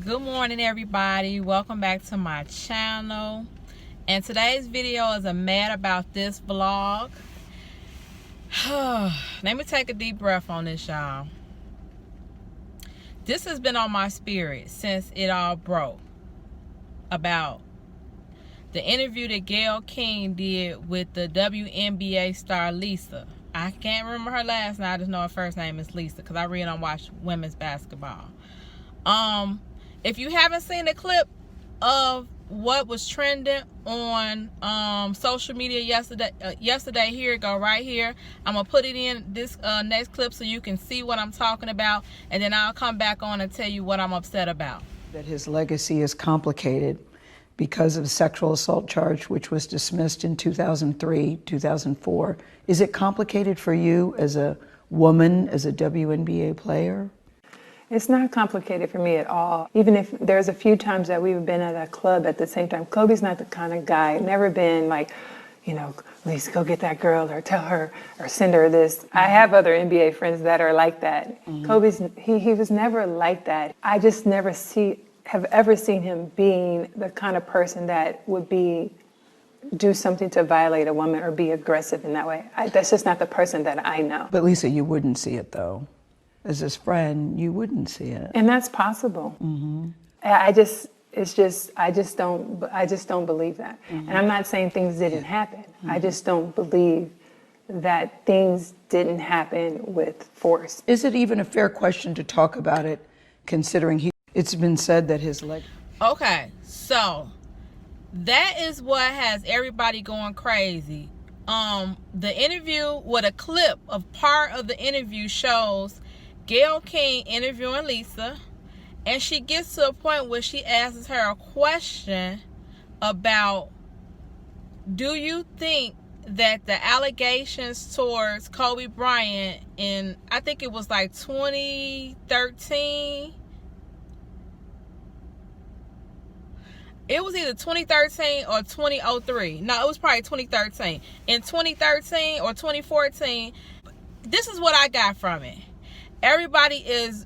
Good morning, everybody. Welcome back to my channel. And today's video is a mad about this vlog. Let me take a deep breath on this, y'all. This has been on my spirit since it all broke about the interview that Gayle King did with the WNBA star Lisa. I can't remember her last name. I just know her first name is Lisa because I read and watch women's basketball. If you haven't seen the clip of what was trending on social media yesterday, here it go right here. I'm gonna put it in this next clip so you can see what I'm talking about, and then I'll come back on and tell you what I'm upset about. That his legacy is complicated because of a sexual assault charge which was dismissed in 2003, 2004. Is it complicated for you as a woman, as a WNBA player? It's not complicated for me at all. Even if there's a few times that we've been at a club at the same time. Kobe's not the kind of guy, never been like, you know, Lisa, go get that girl or tell her or send her this. I have other NBA friends that are like that. Kobe's, he was never like that. I just never have ever seen him being the kind of person that would do something to violate a woman or be aggressive in that way. That's just not the person that I know. But Lisa, you wouldn't see it though. As his friend, you wouldn't see it. And that's possible. I just don't believe that. And I'm not saying things didn't happen. I just don't believe that things didn't happen with force. Is it even a fair question to talk about it, considering it's been said that his leg... Okay, so that is what has everybody going crazy. The interview, with a clip of part of the interview shows Gayle King interviewing Lisa, and she gets to a point where she asks her a question about, do you think that the allegations towards Kobe Bryant in, I think it was like 2013, it was either 2013 or 2003. No, it was probably 2013. In 2013 or 2014, this is what I got from it. Everybody is,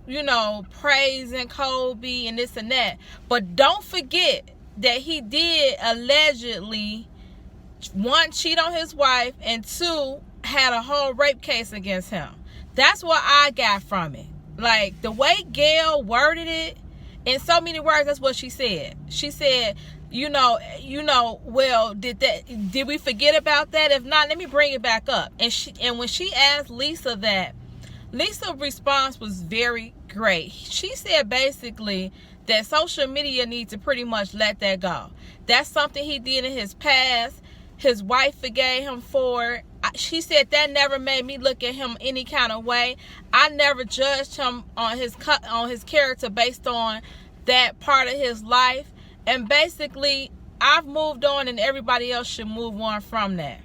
you know, praising Kobe and this and that. But don't forget that he did allegedly, one, cheat on his wife, and two, had a whole rape case against him. That's what I got from it. Like, the way Gayle worded it, in so many words, that's what she said. She said, you know, well, did we forget about that? If not, let me bring it back up. And when she asked Lisa that, Lisa's response was very great. She said basically that social media needs to pretty much let that go. That's something he did in his past. His wife forgave him for it. She said that never made me look at him any kind of way. I never judged him on his character based on that part of his life. And basically, I've moved on, and everybody else should move on from that.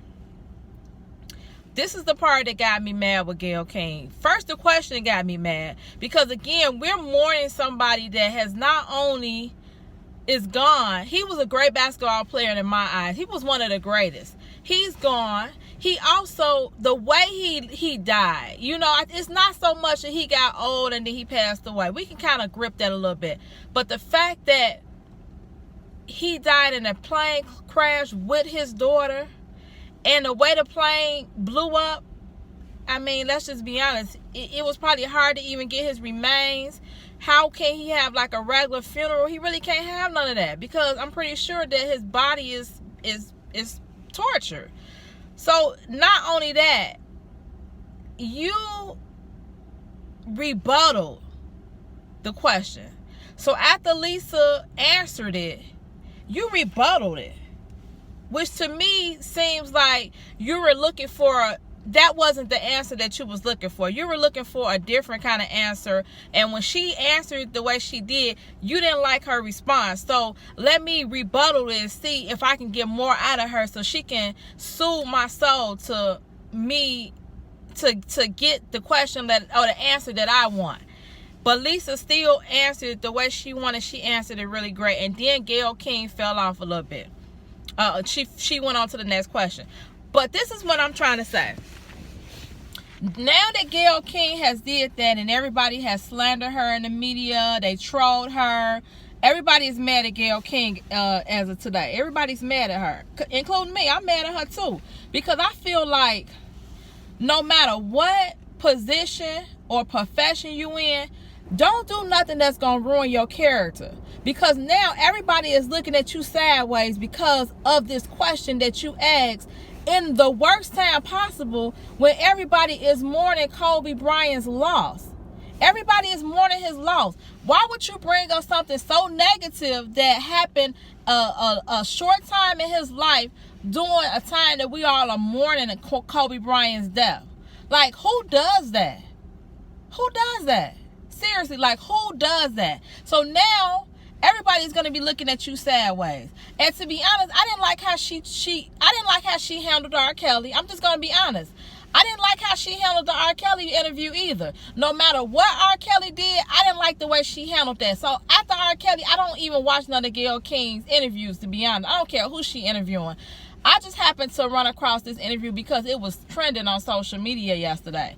This is the part that got me mad with Gayle King. First, the question got me mad because, again, we're mourning somebody that has not only is gone. He was a great basketball player in my eyes. He was one of the greatest. He's gone. He also, the way he died, you know, it's not so much that he got old and then he passed away. We can kind of grip that a little bit. But the fact that he died in a plane crash with his daughter, and the way the plane blew up, I mean, let's just be honest. It was probably hard to even get his remains. How can he have like a regular funeral? He really can't have none of that because I'm pretty sure that his body is tortured. So not only that, you rebutted the question. So after Lisa answered it, you rebutted it. Which to me seems like you were looking for, that wasn't the answer that you was looking for. You were looking for a different kind of answer. And when she answered the way she did, you didn't like her response. So let me rebuttal it and see if I can get more out of her so she can soothe my soul to me to get the question that, or the answer that I want. But Lisa still answered the way she wanted. She answered it really great. And then Gayle King fell off a little bit. She went on to the next question. But this is what I'm trying to say. Now that Gayle King has did that and everybody has slandered her in the media, they trolled her. Everybody is mad at Gayle King as of today. Everybody's mad at her, including me. I'm mad at her too, because I feel like no matter what position or profession you in, don't do nothing that's gonna ruin your character. Because now everybody is looking at you sideways because of this question that you asked in the worst time possible, when everybody is mourning Kobe Bryant's loss. Everybody is mourning his loss. Why would you bring up something so negative that happened a short time in his life during a time that we all are mourning Kobe Bryant's death? Like, who does that? Who does that? Seriously, like, who does that? So now everybody's gonna be looking at you sideways. And to be honest, I didn't like how she handled R. Kelly. I'm just gonna be honest. I didn't like how she handled the R. Kelly interview either. No matter what R. Kelly did, I didn't like the way she handled that. So after R. Kelly, I don't even watch none of Gayle King's interviews, to be honest. I don't care who she interviewing. I just happened to run across this interview because it was trending on social media yesterday.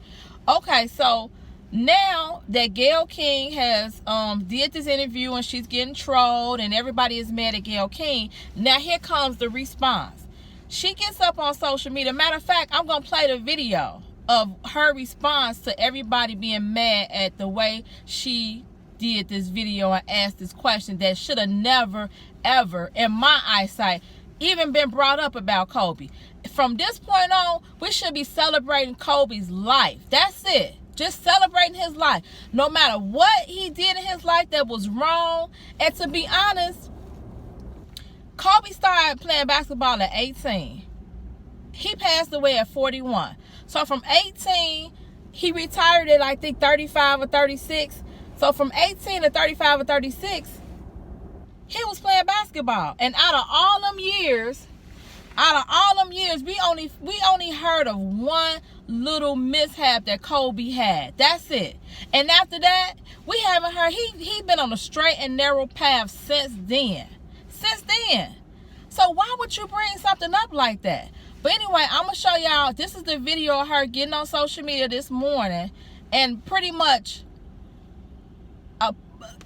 Okay, so now that Gayle King has did this interview and she's getting trolled and everybody is mad at Gayle King, now here comes the response. She gets up on social media. Matter of fact, I'm going to play the video of her response to everybody being mad at the way she did this video and asked this question that should have never, ever, in my eyesight, even been brought up about Kobe. From this point on, we should be celebrating Kobe's life. That's it. Just celebrating his life. No matter what he did in his life that was wrong. And to be honest, Kobe started playing basketball at 18. He passed away at 41. So from 18, he retired at, I think, 35 or 36. So from 18 to 35 or 36, he was playing basketball. And out of all them years, we only heard of one little mishap that Kobe had. That's it. And after that, we haven't heard. He been on a straight and narrow path since then. So why would you bring something up like that? But anyway, I'm going to show y'all. This is the video of her getting on social media this morning and pretty much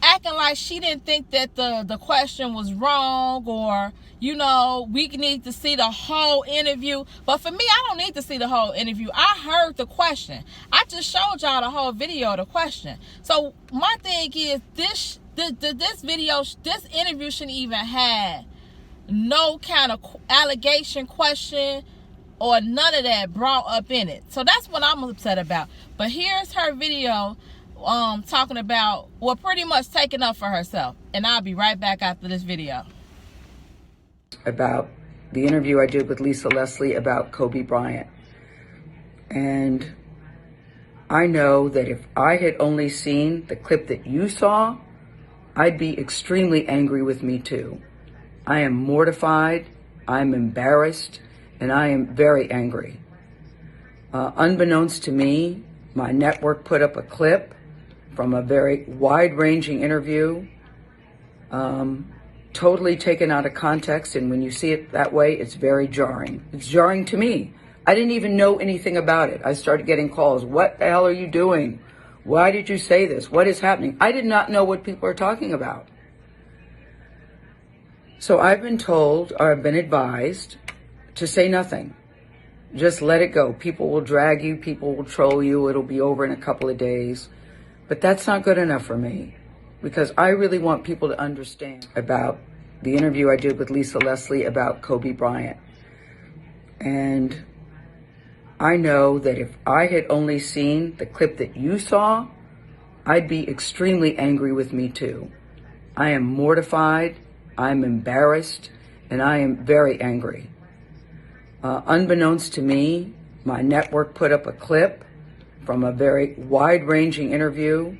acting like she didn't think that the question was wrong, or, you know, we need to see the whole interview. But for me, I don't need to see the whole interview. I heard the question. I just showed y'all the whole video of the question. So my thing is, this interview shouldn't even have no kind of allegation, question, or none of that brought up in it. So that's what I'm upset about. But here's her video talking about, well, pretty much taking up for herself. And I'll be right back after this video. About the interview I did with Lisa Leslie about Kobe Bryant. And I know that if I had only seen the clip that you saw, I'd be extremely angry with me too. I am mortified, I'm embarrassed, and I am very angry. Unbeknownst to me, my network put up a clip from a very wide-ranging interview, totally taken out of context, and when you see it that way, it's very jarring. It's jarring to me. I didn't even know anything about it. I started getting calls. What the hell are you doing? Why did you say this? What is happening? I did not know what people are talking about. So I've been told, or I've been advised, to say nothing. Just let it go. People will drag you. People will troll you. It'll be over in a couple of days. But that's not good enough for me, because I really want people to understand about the interview I did with Lisa Leslie about Kobe Bryant. And I know that if I had only seen the clip that you saw, I'd be extremely angry with me too. I am mortified, I'm embarrassed, and I am very angry. Unbeknownst to me, my network put up a clip from a very wide-ranging interview,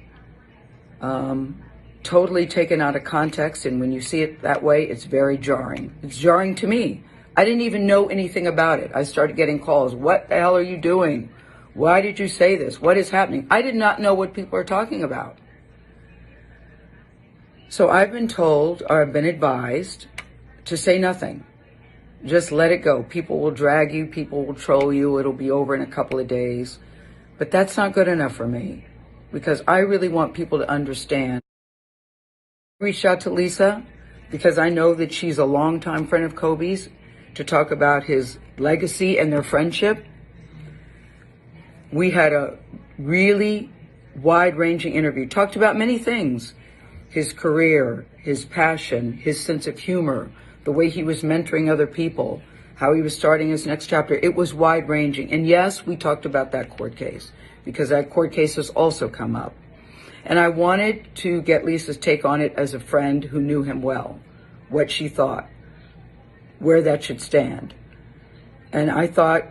totally taken out of context, and when you see it that way, it's very jarring. It's jarring to me. I didn't even know anything about it. I started getting calls. What the hell are you doing? Why did you say this? What is happening? I did not know what people are talking about. So I've been told, or I've been advised, to say nothing. Just let it go. People will drag you. People will troll you. It'll be over in a couple of days. But that's not good enough for me, because I really want people to understand. I reached out to Lisa because I know that she's a longtime friend of Kobe's, to talk about his legacy and their friendship. We had a really wide-ranging interview, talked about many things: his career, his passion, his sense of humor, the way he was mentoring other people, how he was starting his next chapter. It was wide-ranging. And yes, we talked about that court case, because that court case has also come up. And I wanted to get Lisa's take on it as a friend who knew him well, what she thought, where that should stand. And I thought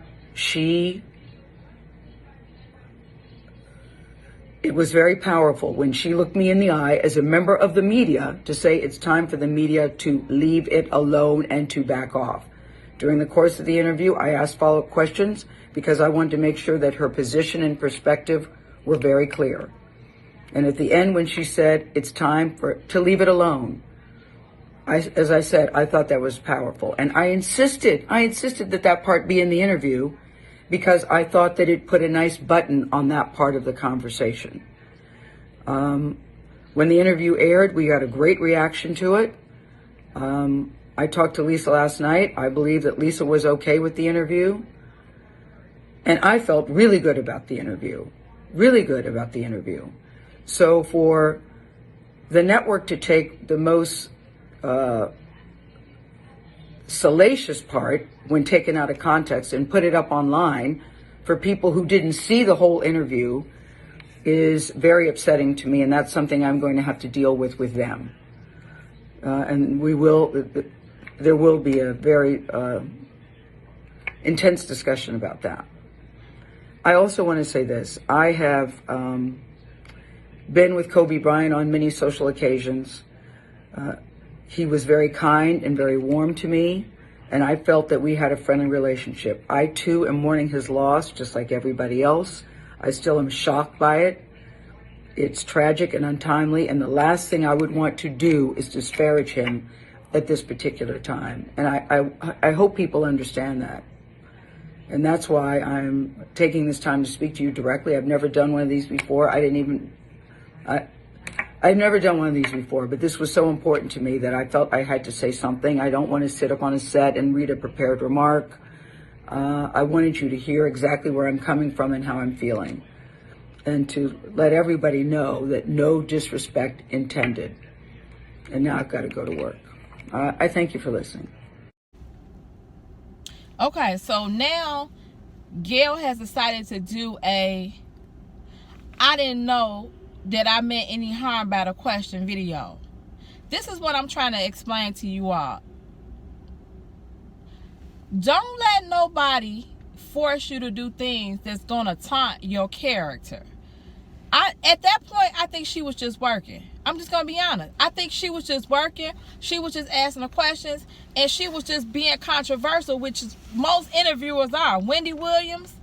it was very powerful when she looked me in the eye as a member of the media to say it's time for the media to leave it alone and to back off. During the course of the interview, I asked follow-up questions because I wanted to make sure that her position and perspective were very clear. And at the end, when she said it's time to leave it alone, as I said, I thought that was powerful. And I insisted that that part be in the interview, because I thought that it put a nice button on that part of the conversation. When the interview aired, we got a great reaction to it. I talked to Lisa last night. I believe that Lisa was okay with the interview. And I felt really good about the interview. So for the network to take the most salacious part, when taken out of context, and put it up online for people who didn't see the whole interview, is very upsetting to me, and that's something I'm going to have to deal with them. And there will be a very intense discussion about that. I also want to say this. I have been with Kobe Bryant on many social occasions. He was very kind and very warm to me, and I felt that we had a friendly relationship. I, too, am mourning his loss, just like everybody else. I still am shocked by it. It's tragic and untimely, and the last thing I would want to do is disparage him at this particular time. And I hope people understand that. And that's why I'm taking this time to speak to you directly. I've never done one of these before. I've never done one of these before, but this was so important to me that I felt I had to say something. I don't want to sit up on a set and read a prepared remark. I wanted you to hear exactly where I'm coming from and how I'm feeling, and to let everybody know that no disrespect intended. And now I've got to go to work. I thank you for listening. Okay, so now Gayle has decided to do I didn't know that I meant any harm by the question video. This is what I'm trying to explain to you all. Don't let nobody force you to do things that's gonna taunt your character. At that point, I think she was just working. I'm just gonna be honest. I think she was just working. She was just asking the questions, and she was just being controversial, which is most interviewers are. Wendy Williams,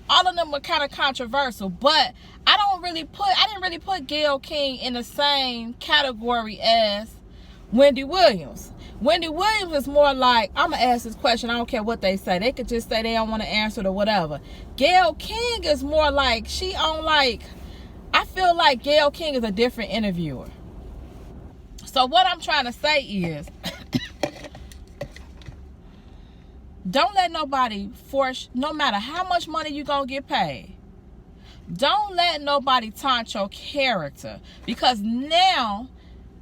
all of them were kind of controversial, but I didn't really put Gayle King in the same category as Wendy Williams. Wendy Williams is more like, I'm gonna ask this question, I don't care what they say. They could just say they don't want to answer it or whatever. Gayle King is more like, I feel like Gayle King is a different interviewer. So what I'm trying to say is, don't let nobody force, no matter how much money you're going to get paid, don't let nobody taunt your character, because now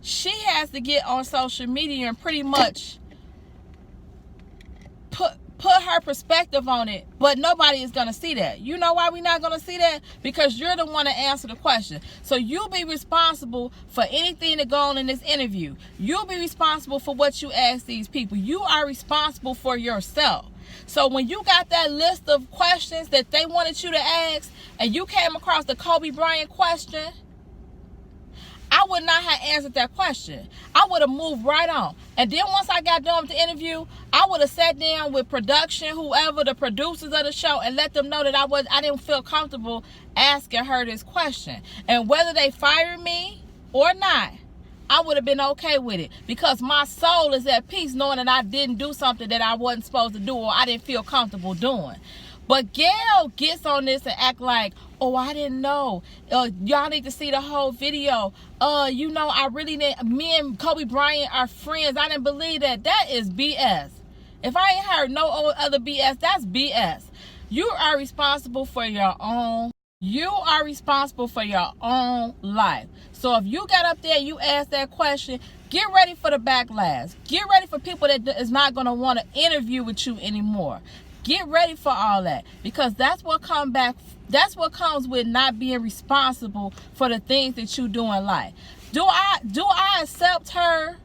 she has to get on social media and pretty much put her perspective on it, but nobody is going to see that. You know why we're not going to see that? Because you're the one to answer the question. So you'll be responsible for anything that goes on in this interview. You'll be responsible for what you ask these people. You are responsible for yourself. So when you got that list of questions that they wanted you to ask, and you came across the Kobe Bryant question, I would not have answered that question. I would have moved right on. And then once I got done with the interview, I would have sat down with production, whoever, the producers of the show, and let them know that I didn't feel comfortable asking her this question. And whether they fired me or not, I would have been okay with it, because my soul is at peace knowing that I didn't do something that I wasn't supposed to do or I didn't feel comfortable doing. But Gayle gets on this and act like, oh, I didn't know. Y'all need to see the whole video. You know, I really didn't. Me and Kobe Bryant are friends. I didn't believe that. That is BS. If I ain't heard no other BS, that's BS. You are responsible for your own. You are responsible for your own life. So if you got up there and you asked that question, get ready for the backlash. Get ready for people that is not going to want to interview with you anymore. Get ready for all that, because that's what comes with not being responsible for the things that you do in life. Do I accept her?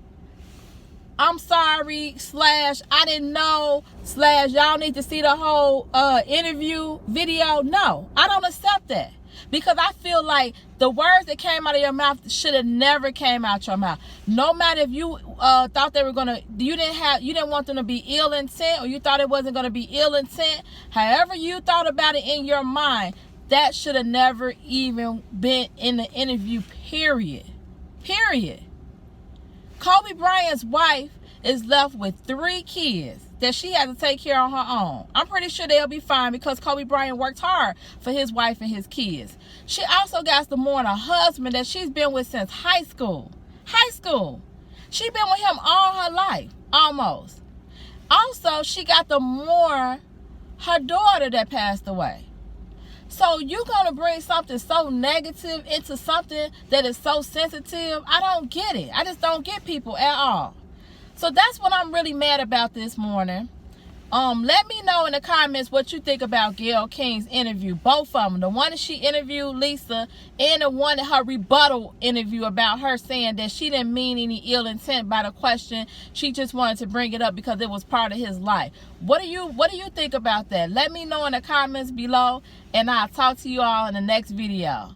I'm sorry, / I didn't know, / y'all need to see the whole interview video. No, I don't accept that, because I feel like the words that came out of your mouth should have never came out your mouth. No matter if you thought they were gonna, you didn't want them to be ill intent, or you thought it wasn't gonna be ill intent. However you thought about it in your mind, that should have never even been in the interview. Period. Kobe Bryant's wife is left with 3 kids that she has to take care of on her own. I'm pretty sure they'll be fine, because Kobe Bryant worked hard for his wife and his kids. She also got to mourn a husband that she's been with since high school. She's been with him all her life, almost. Also, she got to mourn her daughter that passed away. So you're going to bring something so negative into something that is so sensitive? I don't get it. I just don't get people at all. So that's what I'm really mad about this morning. Let me know in the comments what you think about Gayle King's interview. Both of them. The one that she interviewed Lisa, and the one that her rebuttal interview about her saying that she didn't mean any ill intent by the question. She just wanted to bring it up because it was part of his life. What do you think about that? Let me know in the comments below, and I'll talk to you all in the next video.